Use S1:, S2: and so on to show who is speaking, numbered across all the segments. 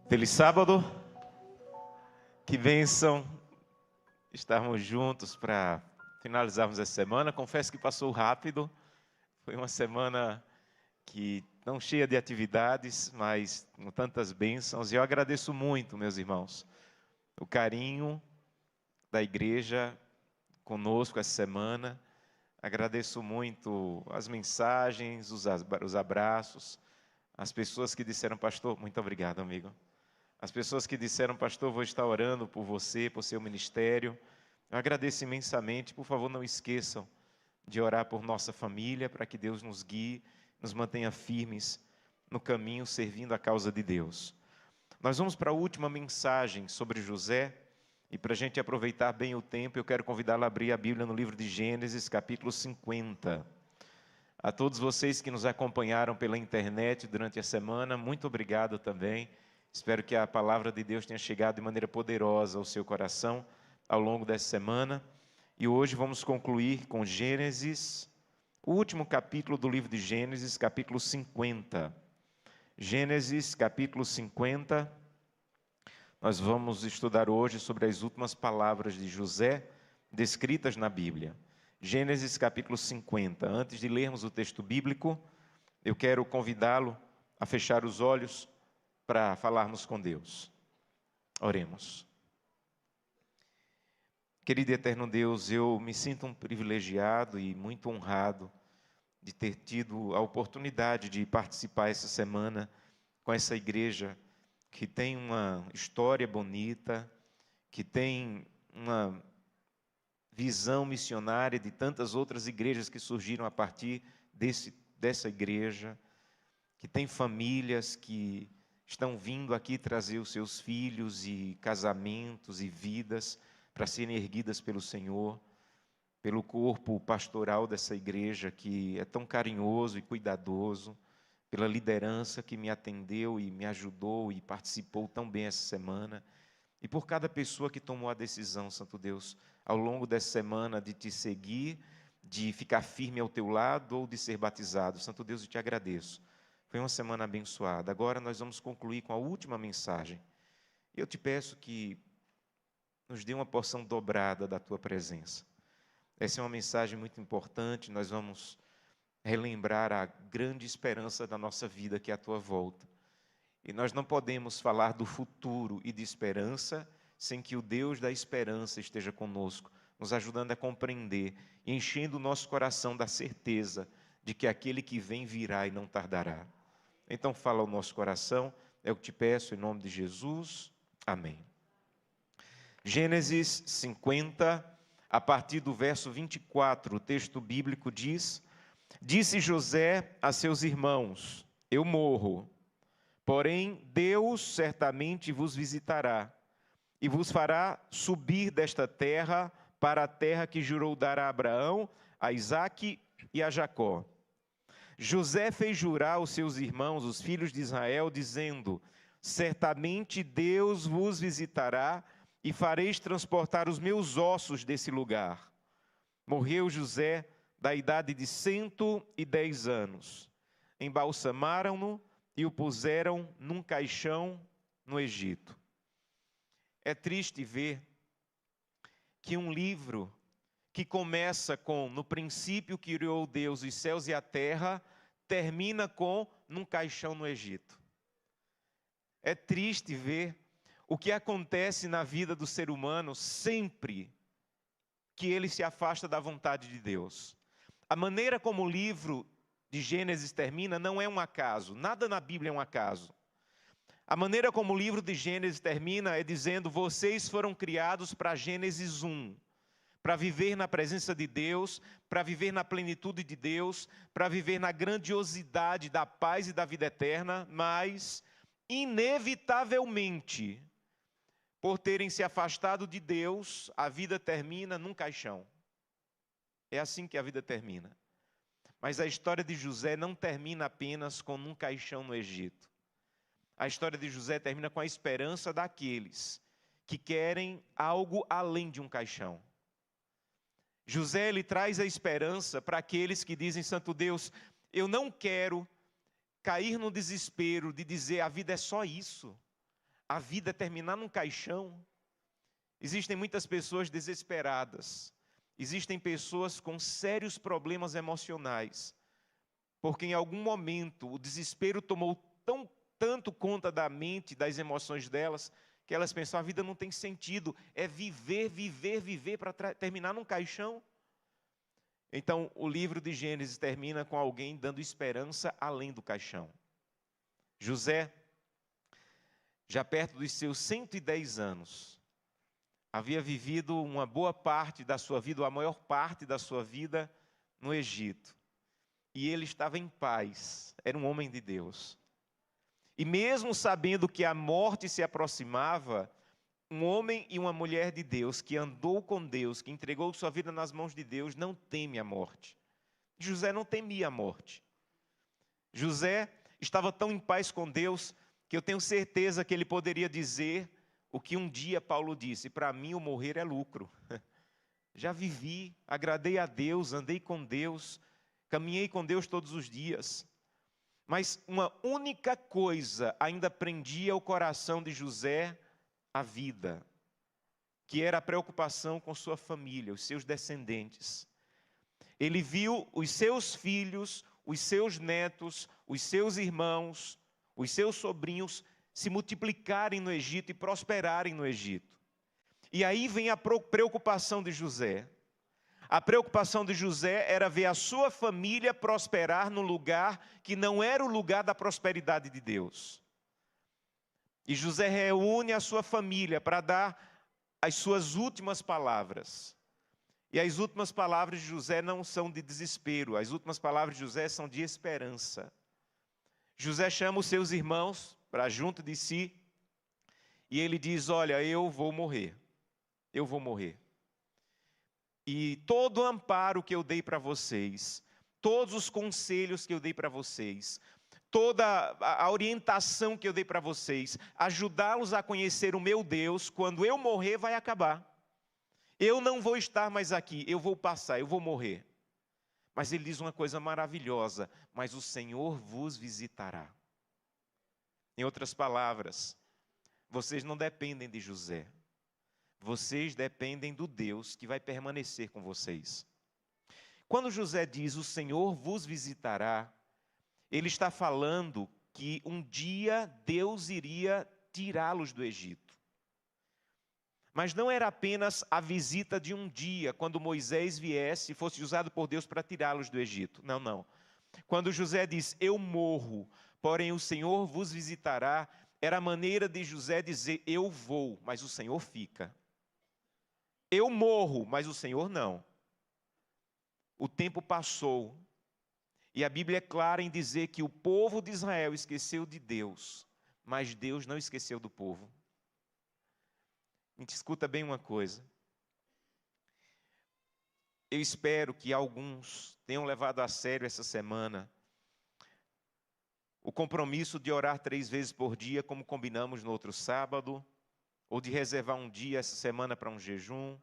S1: Feliz sábado, que bênção estarmos juntos para finalizarmos essa semana. Confesso que passou rápido, foi uma semana que não cheia de atividades, mas com tantas bênçãos. E eu agradeço muito, meus irmãos, o carinho da igreja conosco essa semana. Agradeço muito as mensagens, os abraços, as pessoas que disseram: pastor, muito obrigado, amigo. As pessoas que disseram: pastor, vou estar orando por você, por seu ministério. Eu agradeço imensamente. Por favor, não esqueçam de orar por nossa família, para que Deus nos guie, nos mantenha firmes no caminho, servindo a causa de Deus. Nós vamos para a última mensagem sobre José, e para a gente aproveitar bem o tempo, eu quero convidá-la a abrir a Bíblia no livro de Gênesis, capítulo 50. A todos vocês que nos acompanharam pela internet durante a semana, muito obrigado também. Espero que a palavra de Deus tenha chegado de maneira poderosa ao seu coração ao longo dessa semana. E hoje vamos concluir com Gênesis, o último capítulo do livro de Gênesis, capítulo 50. Gênesis, capítulo 50. Nós vamos estudar hoje sobre as últimas palavras de José, descritas na Bíblia. Gênesis, capítulo 50. Antes de lermos o texto bíblico, eu quero convidá-lo a fechar os olhos para falarmos com Deus. Oremos. Querido e eterno Deus, eu me sinto um privilegiado e muito honrado de ter tido a oportunidade de participar essa semana com essa igreja que tem uma história bonita, que tem uma visão missionária de tantas outras igrejas que surgiram a partir dessa igreja, que tem famílias que estão vindo aqui trazer os seus filhos e casamentos e vidas para serem erguidas pelo Senhor, pelo corpo pastoral dessa igreja que é tão carinhoso e cuidadoso, pela liderança que me atendeu e me ajudou e participou tão bem essa semana, e por cada pessoa que tomou a decisão, Santo Deus, ao longo dessa semana de te seguir, de ficar firme ao teu lado ou de ser batizado. Santo Deus, eu te agradeço. Foi uma semana abençoada. Agora nós vamos concluir com a última mensagem. Eu te peço que nos dê uma porção dobrada da tua presença. Essa é uma mensagem muito importante. Nós vamos relembrar a grande esperança da nossa vida, que é a tua volta. E nós não podemos falar do futuro e de esperança sem que o Deus da esperança esteja conosco, nos ajudando a compreender e enchendo o nosso coração da certeza de que aquele que vem virá e não tardará. Então fala ao nosso coração, é o que te peço em nome de Jesus. Amém. Gênesis 50, a partir do verso 24, o texto bíblico diz: disse José a seus irmãos: eu morro, porém Deus certamente vos visitará e vos fará subir desta terra para a terra que jurou dar a Abraão, a Isaque e a Jacó. José fez jurar aos seus irmãos, os filhos de Israel, dizendo: certamente Deus vos visitará e fareis transportar os meus ossos desse lugar. Morreu José da idade de 110 anos. Embalsamaram-no e o puseram num caixão no Egito. É triste ver que um livro que começa com no princípio criou Deus os céus e a terra, termina com num caixão no Egito. É triste ver o que acontece na vida do ser humano sempre que ele se afasta da vontade de Deus. A maneira como o livro de Gênesis termina não é um acaso, nada na Bíblia é um acaso. A maneira como o livro de Gênesis termina é dizendo: vocês foram criados para Gênesis 1. Para viver na presença de Deus, para viver na plenitude de Deus, para viver na grandiosidade da paz e da vida eterna, mas, inevitavelmente, por terem se afastado de Deus, a vida termina num caixão. É assim que a vida termina. Mas a história de José não termina apenas com um caixão no Egito. A história de José termina com a esperança daqueles que querem algo além de um caixão. José, ele traz a esperança para aqueles que dizem: Santo Deus, eu não quero cair no desespero de dizer a vida é só isso. a vida terminar num caixão. Existem muitas pessoas desesperadas. Existem pessoas com sérios problemas emocionais, porque em algum momento o desespero tomou tanto conta da mente, das emoções delas, que elas pensam, a vida não tem sentido, é viver, viver, viver para terminar num caixão. Então, o livro de Gênesis termina com alguém dando esperança além do caixão. José, já perto dos seus 110 anos, havia vivido uma boa parte da sua vida, ou a maior parte da sua vida, no Egito. E ele estava em paz, era um homem de Deus. E mesmo sabendo que a morte se aproximava, um homem e uma mulher de Deus, que andou com Deus, que entregou sua vida nas mãos de Deus, não teme a morte. José não temia a morte. José estava tão em paz com Deus, que eu tenho certeza que ele poderia dizer o que um dia Paulo disse: para mim o morrer é lucro. Já vivi, agradei a Deus, andei com Deus, caminhei com Deus todos os dias. Mas uma única coisa ainda prendia o coração de José à vida, que era a preocupação com sua família, os seus descendentes. Ele viu os seus filhos, os seus netos, os seus irmãos, os seus sobrinhos se multiplicarem no Egito e prosperarem no Egito. E aí vem a preocupação de José. A preocupação de José era ver a sua família prosperar num lugar que não era o lugar da prosperidade de Deus. E José reúne a sua família para dar as suas últimas palavras. E as últimas palavras de José não são de desespero, as últimas palavras de José são de esperança. José chama os seus irmãos para junto de si e ele diz: olha, eu vou morrer. Eu vou morrer. E todo o amparo que eu dei para vocês, todos os conselhos que eu dei para vocês, toda a orientação que eu dei para vocês, ajudá-los a conhecer o meu Deus, quando eu morrer vai acabar. Eu não vou estar mais aqui, eu vou passar, eu vou morrer. Mas ele diz uma coisa maravilhosa: mas o Senhor vos visitará. Em outras palavras, vocês não dependem de José. Vocês dependem do Deus que vai permanecer com vocês. Quando José diz, o Senhor vos visitará, ele está falando que um dia Deus iria tirá-los do Egito. Mas não era apenas a visita de um dia, quando Moisés viesse e fosse usado por Deus para tirá-los do Egito. Não, não. Quando José diz, eu morro, porém o Senhor vos visitará, era a maneira de José dizer, eu vou, mas o Senhor fica. Eu morro, mas o Senhor não. O tempo passou. E a Bíblia é clara em dizer que o povo de Israel esqueceu de Deus, mas Deus não esqueceu do povo. A gente escuta bem uma coisa. Eu espero que alguns tenham levado a sério essa semana o compromisso de orar 3 vezes por dia, como combinamos no outro sábado, ou de reservar um dia essa semana para um jejum.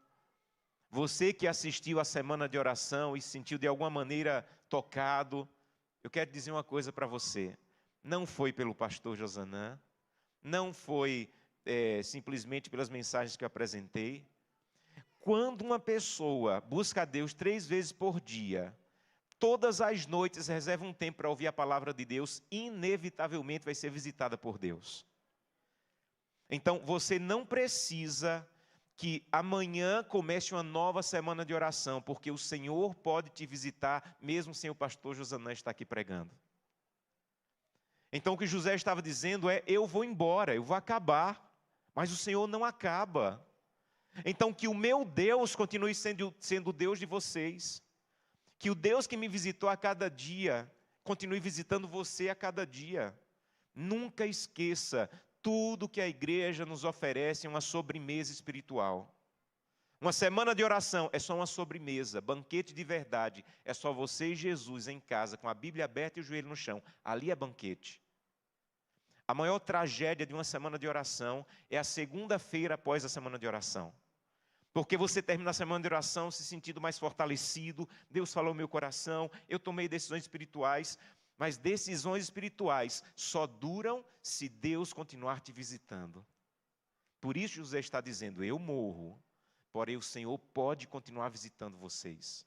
S1: Você que assistiu à semana de oração e se sentiu de alguma maneira tocado, eu quero dizer uma coisa para você. Não foi pelo pastor Josanã, não foi simplesmente pelas mensagens que eu apresentei. Quando uma pessoa busca a Deus 3 vezes por dia, todas as noites reserva um tempo para ouvir a palavra de Deus, inevitavelmente vai ser visitada por Deus. Então, você não precisa que amanhã comece uma nova semana de oração, porque o Senhor pode te visitar, mesmo sem o pastor Josanã estar aqui pregando. Então, o que José estava dizendo é, eu vou embora, eu vou acabar, mas o Senhor não acaba. Então, que o meu Deus continue sendo o Deus de vocês, que o Deus que me visitou a cada dia, continue visitando você a cada dia. Nunca esqueça, tudo que a igreja nos oferece é uma sobremesa espiritual. Uma semana de oração é só uma sobremesa, banquete de verdade. É só você e Jesus em casa, com a Bíblia aberta e o joelho no chão. Ali é banquete. A maior tragédia de uma semana de oração é a segunda-feira após a semana de oração. Porque você termina a semana de oração se sentindo mais fortalecido, Deus falou no meu coração, eu tomei decisões espirituais. Mas decisões espirituais só duram se Deus continuar te visitando. Por isso José está dizendo, eu morro, porém o Senhor pode continuar visitando vocês.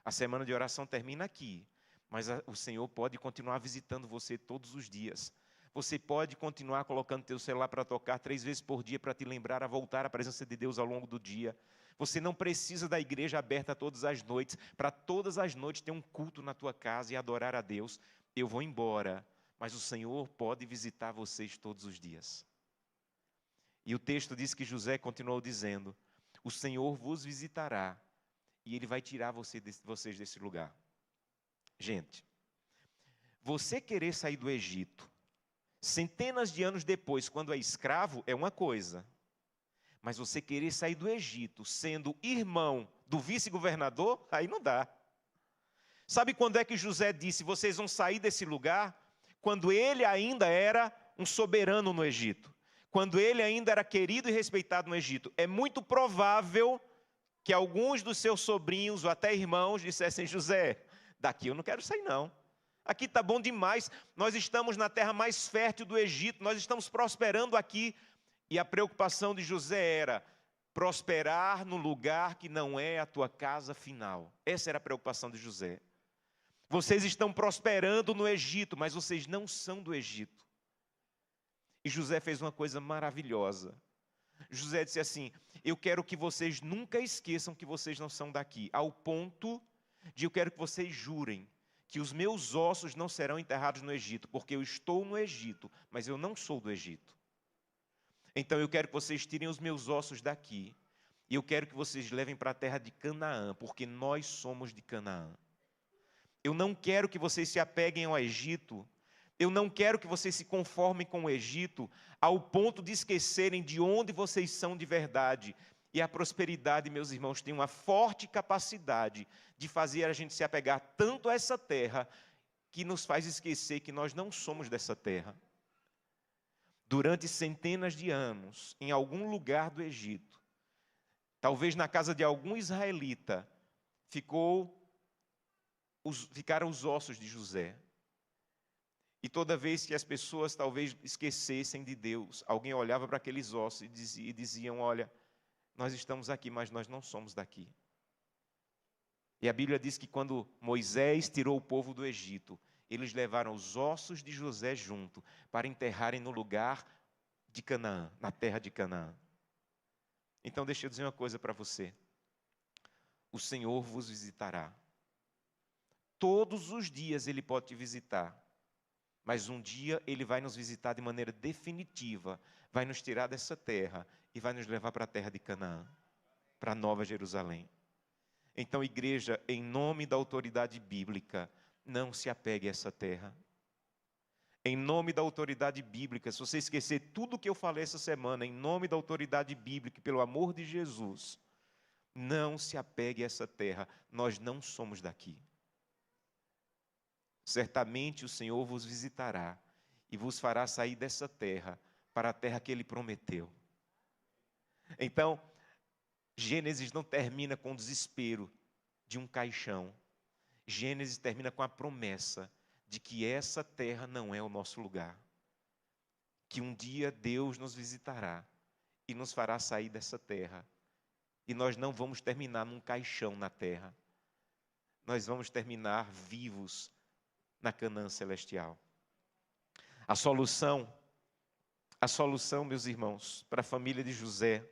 S1: A semana de oração termina aqui, mas o Senhor pode continuar visitando você todos os dias. Você pode continuar colocando teu celular para tocar 3 vezes por dia para te lembrar a voltar à presença de Deus ao longo do dia. Você não precisa da igreja aberta todas as noites, para todas as noites ter um culto na tua casa e adorar a Deus. Eu vou embora, mas o Senhor pode visitar vocês todos os dias. E o texto diz que José continuou dizendo, o Senhor vos visitará e Ele vai tirar vocês desse lugar. Gente, você querer sair do Egito, centenas de anos depois, quando é escravo, é uma coisa. Mas você querer sair do Egito, sendo irmão do vice-governador, aí não dá. Sabe quando é que José disse, vocês vão sair desse lugar? Quando ele ainda era um soberano no Egito. Quando ele ainda era querido e respeitado no Egito. É muito provável que alguns dos seus sobrinhos ou até irmãos dissessem, José, daqui eu não quero sair não. Aqui está bom demais, nós estamos na terra mais fértil do Egito, nós estamos prosperando aqui. E a preocupação de José era prosperar no lugar que não é a tua casa final. Essa era a preocupação de José. Vocês estão prosperando no Egito, mas vocês não são do Egito. E José fez uma coisa maravilhosa. José disse assim, eu quero que vocês nunca esqueçam que vocês não são daqui, ao ponto de eu quero que vocês jurem que os meus ossos não serão enterrados no Egito, porque eu estou no Egito, mas eu não sou do Egito. Então eu quero que vocês tirem os meus ossos daqui, e eu quero que vocês levem para a terra de Canaã, porque nós somos de Canaã. Eu não quero que vocês se apeguem ao Egito, eu não quero que vocês se conformem com o Egito, ao ponto de esquecerem de onde vocês são de verdade. E a prosperidade, meus irmãos, tem uma forte capacidade de fazer a gente se apegar tanto a essa terra, que nos faz esquecer que nós não somos dessa terra. Durante centenas de anos, em algum lugar do Egito, talvez na casa de algum israelita, ficaram os ossos de José. E toda vez que as pessoas talvez esquecessem de Deus, alguém olhava para aqueles ossos e diziam, olha, nós estamos aqui, mas nós não somos daqui. E a Bíblia diz que quando Moisés tirou o povo do Egito, eles levaram os ossos de José junto, para enterrarem no lugar de Canaã, na terra de Canaã. Então deixa eu dizer uma coisa para você. O Senhor vos visitará. Todos os dias Ele pode te visitar. Mas um dia Ele vai nos visitar de maneira definitiva, vai nos tirar dessa terra e vai nos levar para a terra de Canaã, para a Nova Jerusalém. Então, igreja, em nome da autoridade bíblica, não se apegue a essa terra. Em nome da autoridade bíblica, se você esquecer tudo o que eu falei essa semana, em nome da autoridade bíblica, pelo amor de Jesus, não se apegue a essa terra, nós não somos daqui. Certamente o Senhor vos visitará e vos fará sair dessa terra para a terra que Ele prometeu. Então, Gênesis não termina com o desespero de um caixão. Gênesis termina com a promessa de que essa terra não é o nosso lugar. Que um dia Deus nos visitará e nos fará sair dessa terra. E nós não vamos terminar num caixão na terra. Nós vamos terminar vivos na Canaã celestial. A solução, meus irmãos, para a família de José,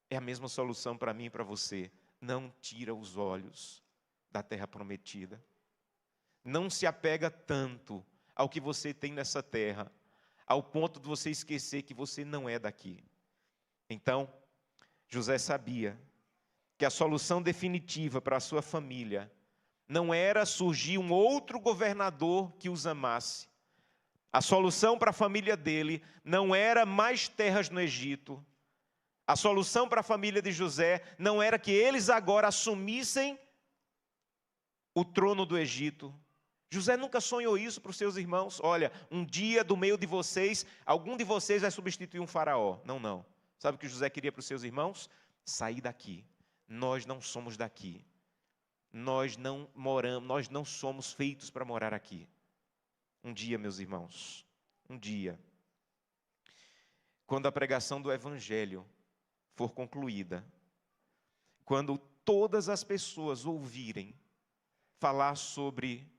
S1: é a mesma solução para mim e para você. Não tira os olhos da terra prometida. Não se apega tanto ao que você tem nessa terra, ao ponto de você esquecer que você não é daqui. Então, José sabia que a solução definitiva para a sua família não era surgir um outro governador que os amasse. A solução para a família dele não era mais terras no Egito. A solução para a família de José não era que eles agora assumissem o trono do Egito. José nunca sonhou isso para os seus irmãos. Olha, um dia do meio de vocês, algum de vocês vai substituir um faraó. Não, não. Sabe o que José queria para os seus irmãos? Sair daqui. Nós não somos daqui. Nós não somos feitos para morar aqui. Um dia, meus irmãos, um dia, quando a pregação do Evangelho for concluída, quando todas as pessoas ouvirem falar sobre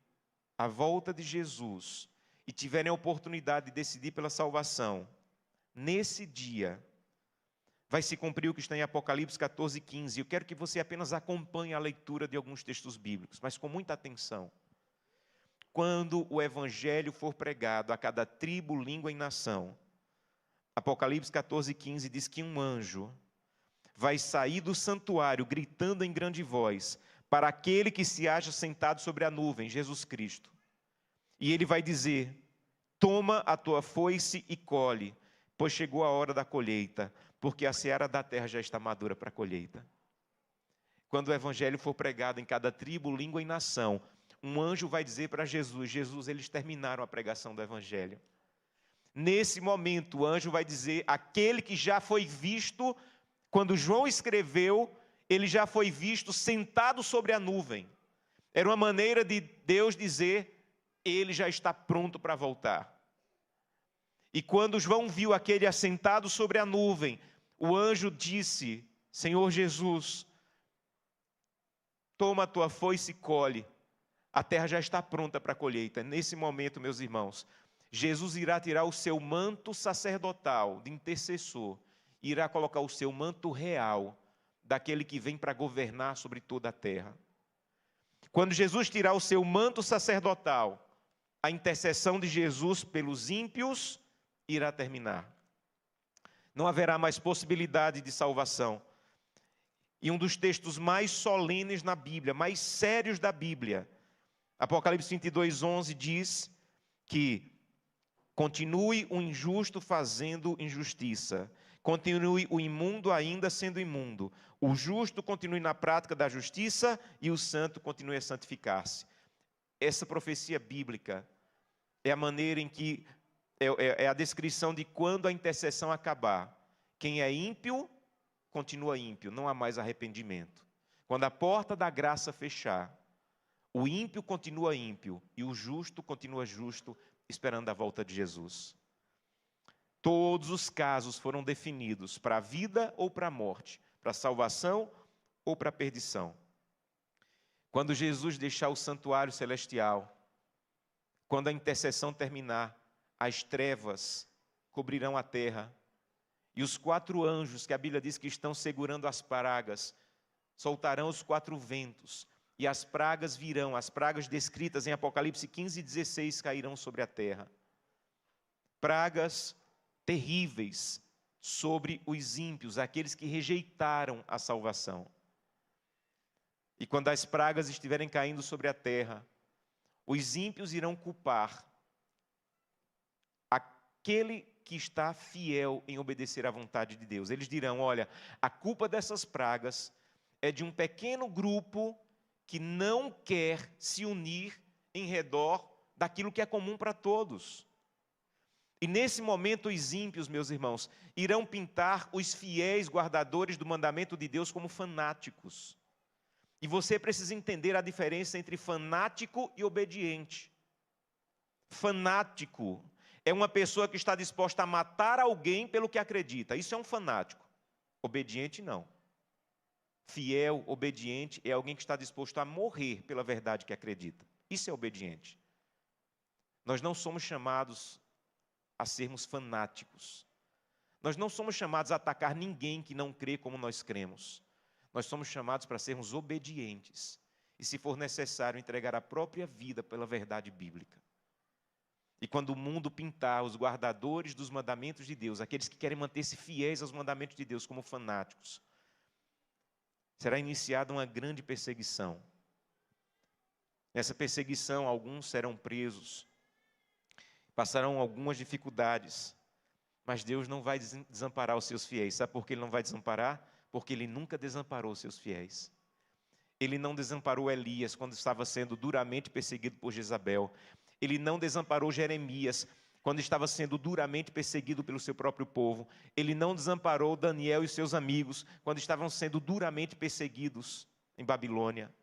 S1: a volta de Jesus e tiverem a oportunidade de decidir pela salvação, nesse dia vai se cumprir o que está em Apocalipse 14:15. Eu quero que você apenas acompanhe a leitura de alguns textos bíblicos, mas com muita atenção. Quando o Evangelho for pregado a cada tribo, língua e nação, Apocalipse 14:15 diz que um anjo vai sair do santuário gritando em grande voz para aquele que se acha sentado sobre a nuvem, Jesus Cristo. E ele vai dizer: toma a tua foice e colhe, pois chegou a hora da colheita, porque a seara da terra já está madura para a colheita. Quando o Evangelho for pregado em cada tribo, língua e nação, um anjo vai dizer para Jesus: Jesus, eles terminaram a pregação do Evangelho. Nesse momento, o anjo vai dizer: aquele que já foi visto, quando João escreveu, ele já foi visto sentado sobre a nuvem. Era uma maneira de Deus dizer: ele já está pronto para voltar. E quando João viu aquele assentado sobre a nuvem, o anjo disse: Senhor Jesus, toma a tua foice e colhe, a terra já está pronta para a colheita. Nesse momento, meus irmãos, Jesus irá tirar o seu manto sacerdotal de intercessor, e irá colocar o seu manto real, daquele que vem para governar sobre toda a terra. Quando Jesus tirar o seu manto sacerdotal, a intercessão de Jesus pelos ímpios irá terminar. Não haverá mais possibilidade de salvação. E um dos textos mais solenes na Bíblia, mais sérios da Bíblia, Apocalipse 22:11 diz que continue o injusto fazendo injustiça, continue o imundo ainda sendo imundo, o justo continue na prática da justiça e o santo continue a santificar-se. Essa profecia bíblica é a maneira em que é a descrição de quando a intercessão acabar. Quem é ímpio, continua ímpio, não há mais arrependimento. Quando a porta da graça fechar, o ímpio continua ímpio e o justo continua justo, esperando a volta de Jesus. Todos os casos foram definidos para a vida ou para a morte, para a salvação ou para a perdição. Quando Jesus deixar o santuário celestial, quando a intercessão terminar, as trevas cobrirão a terra, e os 4 anjos que a Bíblia diz que estão segurando as pragas, soltarão os 4 ventos, e as pragas virão, as pragas descritas em Apocalipse 15:16 cairão sobre a terra. Pragas terríveis sobre os ímpios, aqueles que rejeitaram a salvação. E quando as pragas estiverem caindo sobre a terra, os ímpios irão culpar aquele que está fiel em obedecer à vontade de Deus. Eles dirão: olha, a culpa dessas pragas é de um pequeno grupo que não quer se unir em redor daquilo que é comum para todos. E nesse momento os ímpios, meus irmãos, irão pintar os fiéis guardadores do mandamento de Deus como fanáticos. E você precisa entender a diferença entre fanático e obediente. Fanático é uma pessoa que está disposta a matar alguém pelo que acredita. Isso é um fanático. Obediente, não. Fiel, obediente, é alguém que está disposto a morrer pela verdade que acredita. Isso é obediente. Nós não somos chamados a sermos fanáticos. Nós não somos chamados a atacar ninguém que não crê como nós cremos. Nós somos chamados para sermos obedientes. E, se for necessário, entregar a própria vida pela verdade bíblica. E quando o mundo pintar os guardadores dos mandamentos de Deus, aqueles que querem manter-se fiéis aos mandamentos de Deus como fanáticos, será iniciada uma grande perseguição. Nessa perseguição, alguns serão presos, passarão algumas dificuldades, mas Deus não vai desamparar os seus fiéis. Sabe por que Ele não vai desamparar? Porque Ele nunca desamparou os seus fiéis. Ele não desamparou Elias quando estava sendo duramente perseguido por Jezabel. Ele não desamparou Jeremias quando estava sendo duramente perseguido pelo seu próprio povo. Ele não desamparou Daniel e seus amigos quando estavam sendo duramente perseguidos em Babilônia.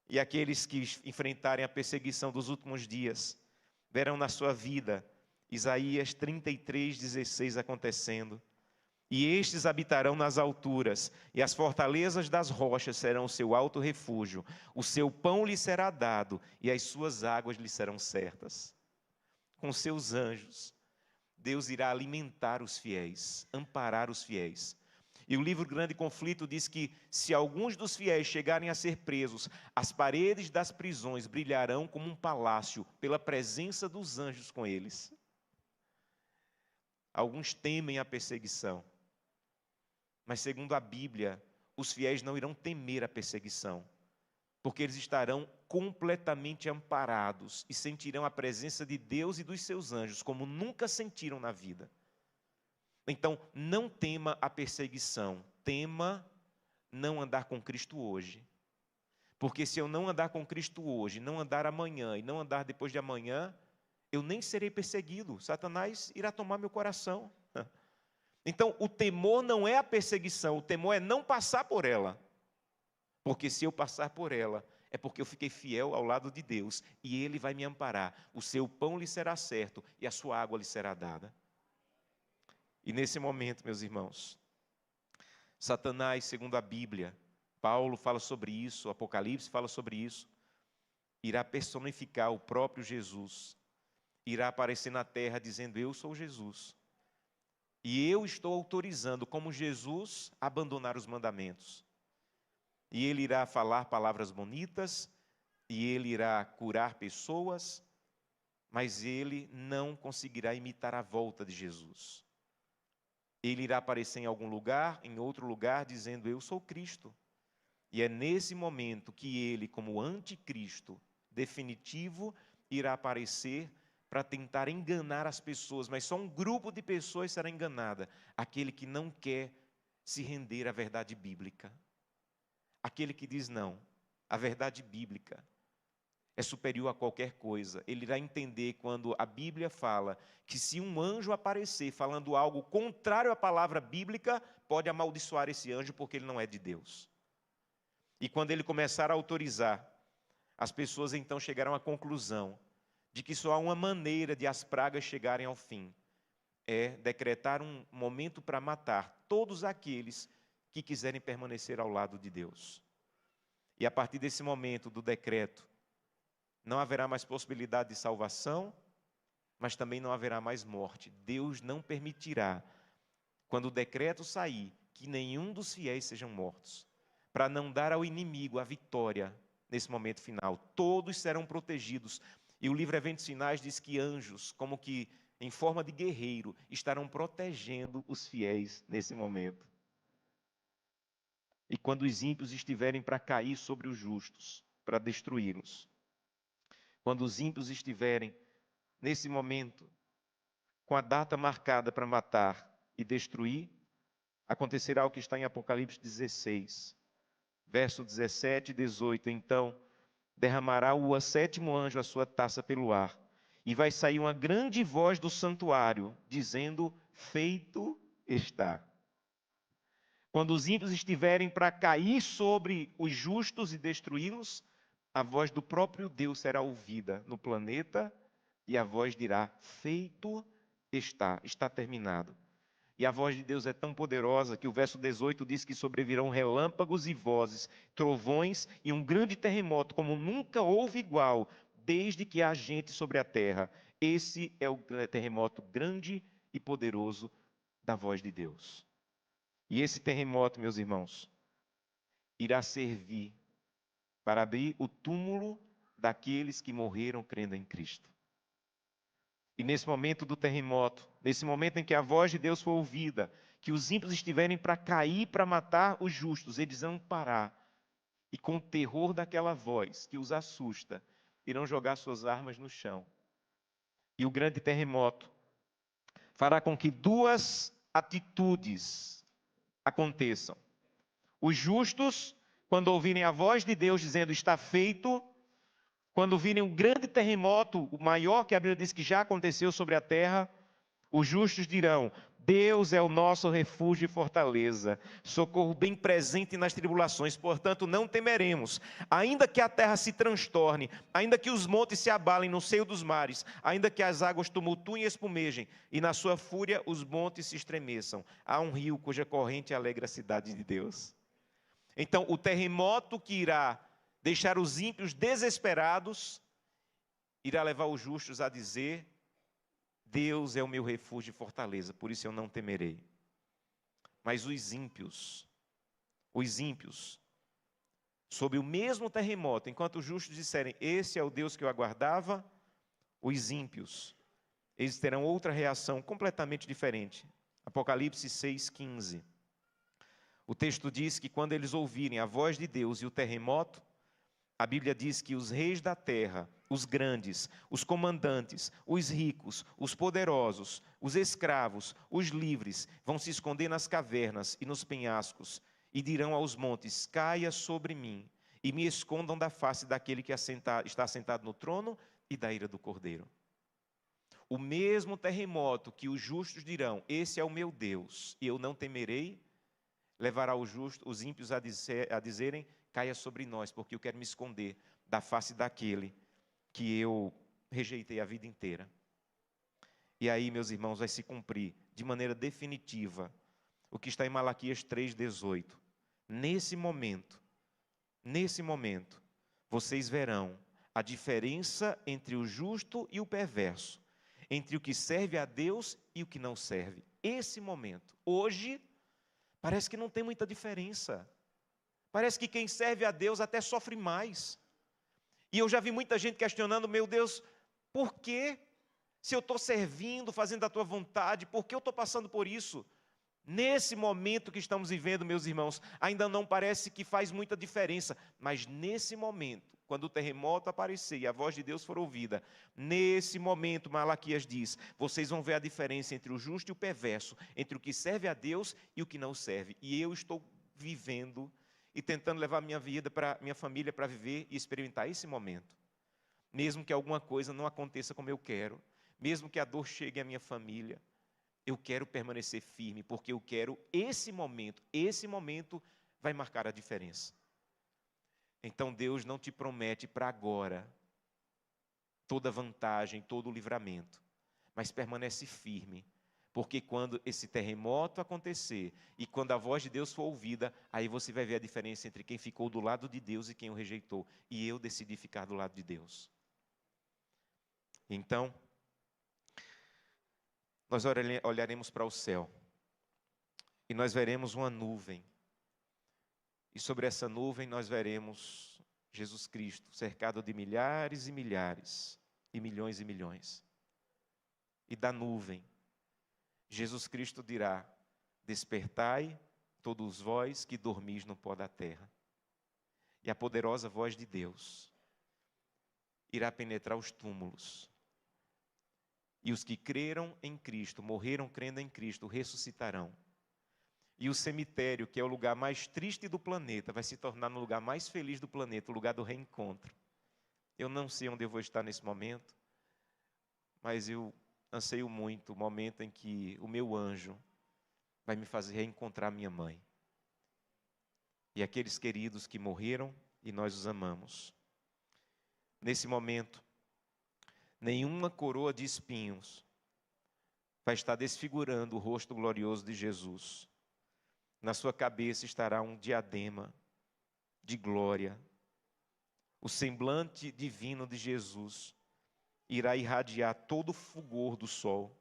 S1: E aqueles que enfrentarem a perseguição dos últimos dias verão na sua vida Isaías 33:16 acontecendo. E estes habitarão nas alturas, e as fortalezas das rochas serão o seu alto refúgio. O seu pão lhe será dado, e as suas águas lhe serão certas. Com seus anjos, Deus irá alimentar os fiéis, amparar os fiéis. E o livro Grande Conflito diz que, se alguns dos fiéis chegarem a ser presos, as paredes das prisões brilharão como um palácio, pela presença dos anjos com eles. Alguns temem a perseguição. Mas, segundo a Bíblia, os fiéis não irão temer a perseguição, porque eles estarão completamente amparados e sentirão a presença de Deus e dos seus anjos, como nunca sentiram na vida. Então, não tema a perseguição, tema não andar com Cristo hoje. Porque se eu não andar com Cristo hoje, não andar amanhã e não andar depois de amanhã, eu nem serei perseguido. Satanás irá tomar meu coração. Então, o temor não é a perseguição, o temor é não passar por ela. Porque se eu passar por ela, é porque eu fiquei fiel ao lado de Deus e Ele vai me amparar. O seu pão lhe será certo e a sua água lhe será dada. E nesse momento, meus irmãos, Satanás, segundo a Bíblia, Paulo fala sobre isso, Apocalipse fala sobre isso, irá personificar o próprio Jesus, irá aparecer na terra dizendo: eu sou Jesus. E eu estou autorizando, como Jesus, a abandonar os mandamentos. E ele irá falar palavras bonitas, e ele irá curar pessoas, mas ele não conseguirá imitar a volta de Jesus. Ele irá aparecer em algum lugar, em outro lugar, dizendo: eu sou Cristo. E é nesse momento que ele, como anticristo definitivo, irá aparecer para tentar enganar as pessoas, mas só um grupo de pessoas será enganada: aquele que não quer se render à verdade bíblica. Aquele que diz: não, a verdade bíblica é superior a qualquer coisa. Ele irá entender quando a Bíblia fala que se um anjo aparecer falando algo contrário à palavra bíblica, pode amaldiçoar esse anjo porque ele não é de Deus. E quando ele começar a autorizar, as pessoas então chegarão à conclusão de que só há uma maneira de as pragas chegarem ao fim: é decretar um momento para matar todos aqueles que quiserem permanecer ao lado de Deus. E a partir desse momento do decreto, não haverá mais possibilidade de salvação, mas também não haverá mais morte. Deus não permitirá, quando o decreto sair, que nenhum dos fiéis sejam mortos, para não dar ao inimigo a vitória nesse momento final. Todos serão protegidos. E o livro Eventos Finais diz que anjos, como que em forma de guerreiro, estarão protegendo os fiéis nesse momento. E quando os ímpios estiverem para cair sobre os justos, para destruí-los, quando os ímpios estiverem nesse momento com a data marcada para matar e destruir, acontecerá o que está em Apocalipse 16, verso 17 e 18. Então derramará o sétimo anjo a sua taça pelo ar, e vai sair uma grande voz do santuário, dizendo: feito está. Quando os ímpios estiverem para cair sobre os justos e destruí-los, a voz do próprio Deus será ouvida no planeta, e a voz dirá: feito está, está terminado. E a voz de Deus é tão poderosa que o verso 18 diz que sobrevirão relâmpagos e vozes, trovões e um grande terremoto, como nunca houve igual, desde que há gente sobre a terra. Esse é o terremoto grande e poderoso da voz de Deus. E esse terremoto, meus irmãos, irá servir para abrir o túmulo daqueles que morreram crendo em Cristo. E nesse momento do terremoto, nesse momento em que a voz de Deus for ouvida, que os ímpios estiverem para cair, para matar os justos, eles vão parar. E com o terror daquela voz que os assusta, irão jogar suas armas no chão. E o grande terremoto fará com que duas atitudes aconteçam. Os justos, quando ouvirem a voz de Deus dizendo: está feito, quando virem um grande terremoto, o maior que a Bíblia diz que já aconteceu sobre a terra, os justos dirão: Deus é o nosso refúgio e fortaleza, socorro bem presente nas tribulações, portanto não temeremos. Ainda que a terra se transtorne, ainda que os montes se abalem no seio dos mares, ainda que as águas tumultuem e espumejem, e na sua fúria os montes se estremeçam. Há um rio cuja corrente alegra a cidade de Deus. Então o terremoto que irá deixar os ímpios desesperados, irá levar os justos a dizer: Deus é o meu refúgio e fortaleza, por isso eu não temerei. Mas os ímpios, sob o mesmo terremoto, enquanto os justos disserem, esse é o Deus que eu aguardava, os ímpios, eles terão outra reação completamente diferente. Apocalipse 6,15. O texto diz que quando eles ouvirem a voz de Deus e o terremoto, a Bíblia diz que os reis da terra, os grandes, os comandantes, os ricos, os poderosos, os escravos, os livres, vão se esconder nas cavernas e nos penhascos, e dirão aos montes: caia sobre mim, e me escondam da face daquele que está sentado no trono e da ira do Cordeiro. O mesmo terremoto que os justos dirão: esse é o meu Deus, e eu não temerei, levará os ímpios a dizerem: caia sobre nós, porque eu quero me esconder da face daquele que eu rejeitei a vida inteira. E aí, meus irmãos, vai se cumprir de maneira definitiva o que está em Malaquias 3,18. Nesse momento, vocês verão a diferença entre o justo e o perverso, entre o que serve a Deus e o que não serve. Esse momento, hoje, parece que não tem muita diferença. Parece que quem serve a Deus até sofre mais. E eu já vi muita gente questionando: meu Deus, por que, se eu estou servindo, fazendo a tua vontade, por que eu estou passando por isso? Nesse momento que estamos vivendo, meus irmãos, ainda não parece que faz muita diferença, mas nesse momento, quando o terremoto aparecer e a voz de Deus for ouvida, nesse momento, Malaquias diz, vocês vão ver a diferença entre o justo e o perverso, entre o que serve a Deus e o que não serve. E eu estou vivendo e tentando levar minha vida, minha família para viver e experimentar esse momento. Mesmo que alguma coisa não aconteça como eu quero, mesmo que a dor chegue à minha família, eu quero permanecer firme, porque eu quero esse momento vai marcar a diferença. Então Deus não te promete para agora toda vantagem, todo o livramento, mas permanece firme, porque quando esse terremoto acontecer e quando a voz de Deus for ouvida, aí você vai ver a diferença entre quem ficou do lado de Deus e quem o rejeitou. E eu decidi ficar do lado de Deus. Então, nós olharemos para o céu e nós veremos uma nuvem. E sobre essa nuvem nós veremos Jesus Cristo cercado de milhares e milhares e milhões. E da nuvem, Jesus Cristo dirá: despertai, todos vós que dormis no pó da terra. E a poderosa voz de Deus irá penetrar os túmulos. E os que creram em Cristo, morreram crendo em Cristo, ressuscitarão. E o cemitério, que é o lugar mais triste do planeta, vai se tornar no lugar mais feliz do planeta, o lugar do reencontro. Eu não sei onde eu vou estar nesse momento, mas eu anseio muito o momento em que o meu anjo vai me fazer reencontrar minha mãe. E aqueles queridos que morreram e nós os amamos. Nesse momento, nenhuma coroa de espinhos vai estar desfigurando o rosto glorioso de Jesus. Na sua cabeça estará um diadema de glória. O semblante divino de Jesus irá irradiar todo o fulgor do sol.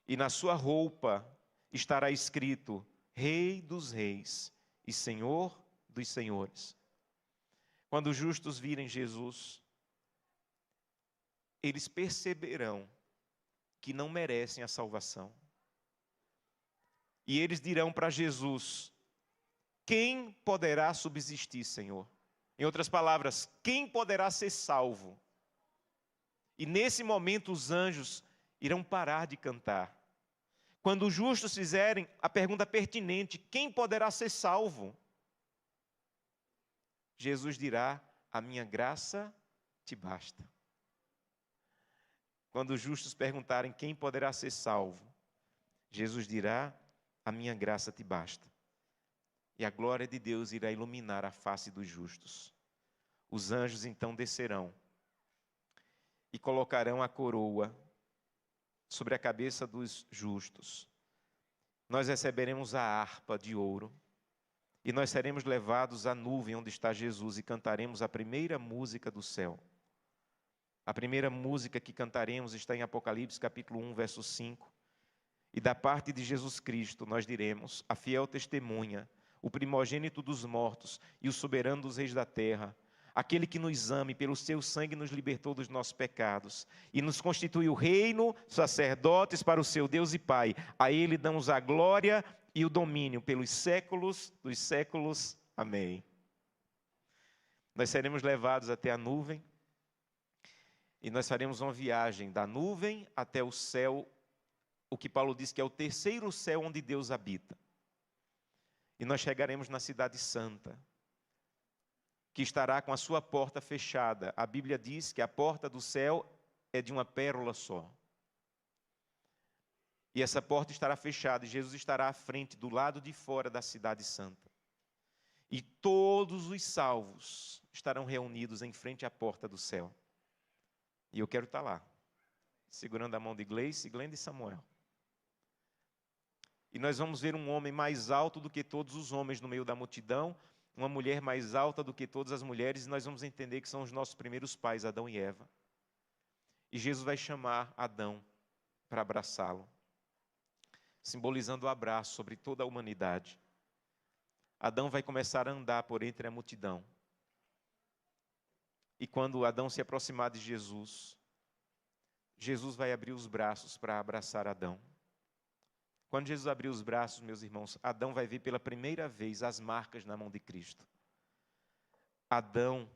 S1: E na sua roupa estará escrito: Rei dos Reis e Senhor dos Senhores. Quando os justos virem Jesus, eles perceberão que não merecem a salvação. E eles dirão para Jesus: quem poderá subsistir, Senhor? Em outras palavras, quem poderá ser salvo? E nesse momento os anjos irão parar de cantar. Quando os justos fizerem a pergunta pertinente: quem poderá ser salvo? Jesus dirá: a minha graça te basta. Quando os justos perguntarem quem poderá ser salvo, Jesus dirá: a minha graça te basta. E a glória de Deus irá iluminar a face dos justos. Os anjos então descerão e colocarão a coroa sobre a cabeça dos justos. Nós receberemos a harpa de ouro e nós seremos levados à nuvem onde está Jesus e cantaremos a primeira música do céu. A primeira música que cantaremos está em Apocalipse capítulo 1, verso 5. E da parte de Jesus Cristo nós diremos: a fiel testemunha, o primogênito dos mortos e o soberano dos reis da terra, aquele que nos ama e pelo seu sangue nos libertou dos nossos pecados e nos constituiu reino, sacerdotes para o seu Deus e Pai. A ele damos a glória e o domínio pelos séculos dos séculos. Amém. Nós seremos levados até a nuvem e nós faremos uma viagem da nuvem até o céu, o que Paulo diz que é o terceiro céu onde Deus habita. E nós chegaremos na cidade santa, que estará com a sua porta fechada. A Bíblia diz que a porta do céu é de uma pérola só. E essa porta estará fechada e Jesus estará à frente, do lado de fora da cidade santa. E todos os salvos estarão reunidos em frente à porta do céu. E eu quero estar lá, segurando a mão de Gleice, Glenda e Samuel. E nós vamos ver um homem mais alto do que todos os homens no meio da multidão, uma mulher mais alta do que todas as mulheres, e nós vamos entender que são os nossos primeiros pais, Adão e Eva. E Jesus vai chamar Adão para abraçá-lo, simbolizando o abraço sobre toda a humanidade. Adão vai começar a andar por entre a multidão. E quando Adão se aproximar de Jesus, Jesus vai abrir os braços para abraçar Adão. Quando Jesus abrir os braços, meus irmãos, Adão vai ver pela primeira vez as marcas na mão de Cristo. Adão,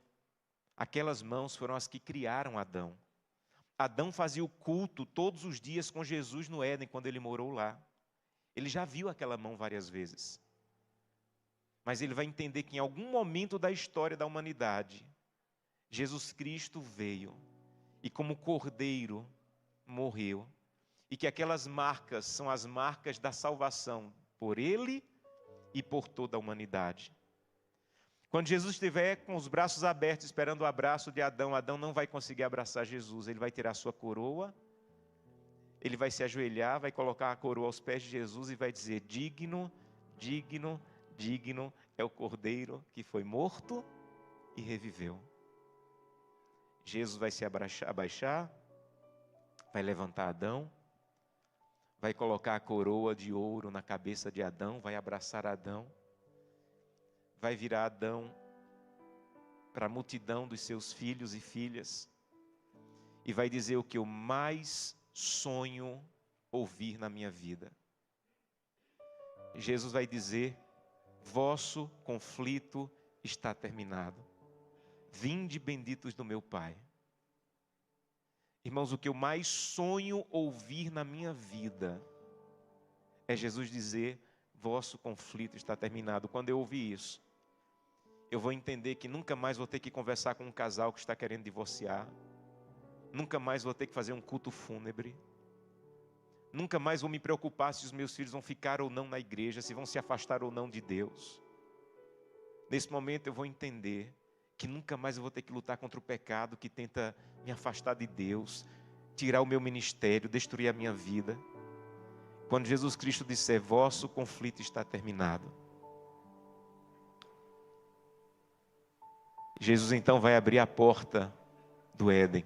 S1: aquelas mãos foram as que criaram Adão. Adão fazia o culto todos os dias com Jesus no Éden, quando ele morou lá. Ele já viu aquela mão várias vezes. Mas ele vai entender que em algum momento da história da humanidade, Jesus Cristo veio e como cordeiro morreu. E que aquelas marcas são as marcas da salvação por ele e por toda a humanidade. Quando Jesus estiver com os braços abertos, esperando o abraço de Adão, Adão não vai conseguir abraçar Jesus. Ele vai tirar a sua coroa, ele vai se ajoelhar, vai colocar a coroa aos pés de Jesus e vai dizer: digno, digno, digno é o cordeiro que foi morto e reviveu. Jesus vai se abaixar, vai levantar Adão, vai colocar a coroa de ouro na cabeça de Adão, vai abraçar Adão, vai virar Adão para a multidão dos seus filhos e filhas, e vai dizer o que eu mais sonho ouvir na minha vida. Jesus vai dizer: vosso conflito está terminado. Vinde benditos do meu Pai. Irmãos, o que eu mais sonho ouvir na minha vida é Jesus dizer: vosso conflito está terminado. Quando eu ouvir isso, eu vou entender que nunca mais vou ter que conversar com um casal que está querendo divorciar. Nunca mais vou ter que fazer um culto fúnebre. Nunca mais vou me preocupar se os meus filhos vão ficar ou não na igreja, se vão se afastar ou não de Deus. Nesse momento eu vou entender que nunca mais eu vou ter que lutar contra o pecado que tenta me afastar de Deus, tirar o meu ministério, destruir a minha vida. Quando Jesus Cristo disser: vosso conflito está terminado, Jesus então vai abrir a porta do Éden.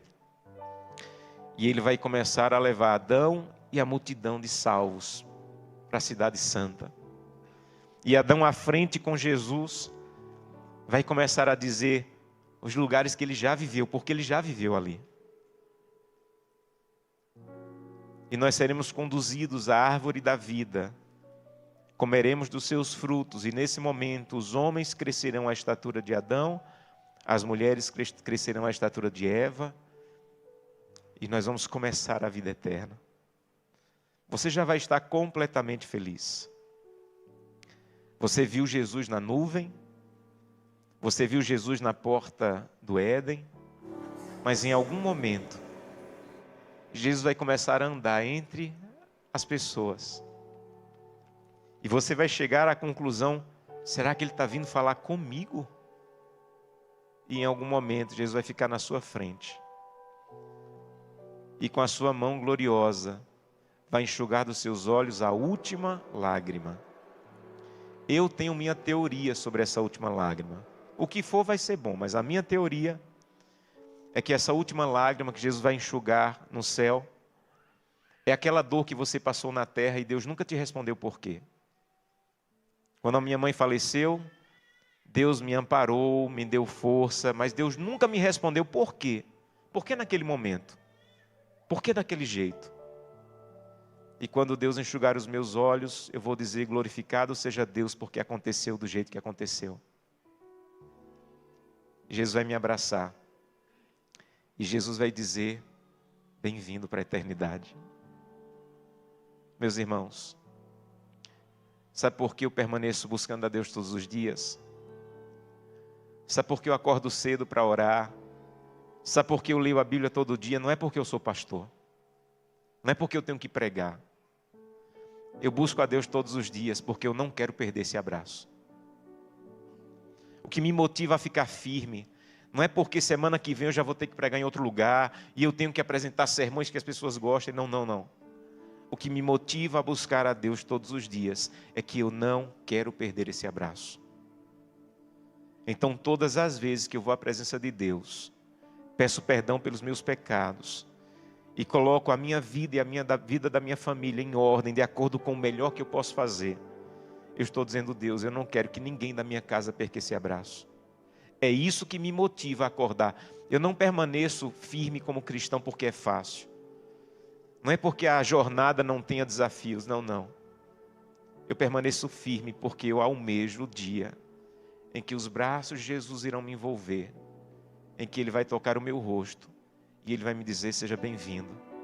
S1: E ele vai começar a levar Adão e a multidão de salvos para a cidade santa. E Adão à frente com Jesus vai começar a dizer os lugares que ele já viveu, porque ele já viveu ali. E nós seremos conduzidos à árvore da vida, comeremos dos seus frutos, e nesse momento os homens crescerão à estatura de Adão, as mulheres crescerão à estatura de Eva, e nós vamos começar a vida eterna. Você já vai estar completamente feliz. Você viu Jesus na nuvem, você viu Jesus na porta do Éden, mas em algum momento, Jesus vai começar a andar entre as pessoas. E você vai chegar à conclusão, será que ele está vindo falar comigo? E em algum momento Jesus vai ficar na sua frente. E com a sua mão gloriosa, vai enxugar dos seus olhos a última lágrima. Eu tenho minha teoria sobre essa última lágrima. O que for vai ser bom, mas a minha teoria é que essa última lágrima que Jesus vai enxugar no céu é aquela dor que você passou na terra e Deus nunca te respondeu por quê. Quando a minha mãe faleceu, Deus me amparou, me deu força, mas Deus nunca me respondeu por quê. Por que naquele momento? Por que daquele jeito? E quando Deus enxugar os meus olhos, eu vou dizer, glorificado seja Deus, porque aconteceu do jeito que aconteceu. Jesus vai me abraçar. E Jesus vai dizer, bem-vindo para a eternidade. Meus irmãos, sabe por que eu permaneço buscando a Deus todos os dias? Sabe por que eu acordo cedo para orar? Sabe por que eu leio a Bíblia todo dia? Não é porque eu sou pastor. Não é porque eu tenho que pregar. Eu busco a Deus todos os dias porque eu não quero perder esse abraço. O que me motiva a ficar firme não é porque semana que vem eu já vou ter que pregar em outro lugar e eu tenho que apresentar sermões que as pessoas gostem. Não. O que me motiva a buscar a Deus todos os dias é que eu não quero perder esse abraço. Então, todas as vezes que eu vou à presença de Deus, peço perdão pelos meus pecados e coloco a minha vida e a vida da minha família em ordem, de acordo com o melhor que eu posso fazer. Eu estou dizendo, Deus, eu não quero que ninguém da minha casa perca esse abraço. É isso que me motiva a acordar. Eu não permaneço firme como cristão porque é fácil. Não é porque a jornada não tenha desafios, não. Eu permaneço firme porque eu almejo o dia em que os braços de Jesus irão me envolver, em que Ele vai tocar o meu rosto e Ele vai me dizer, seja bem-vindo.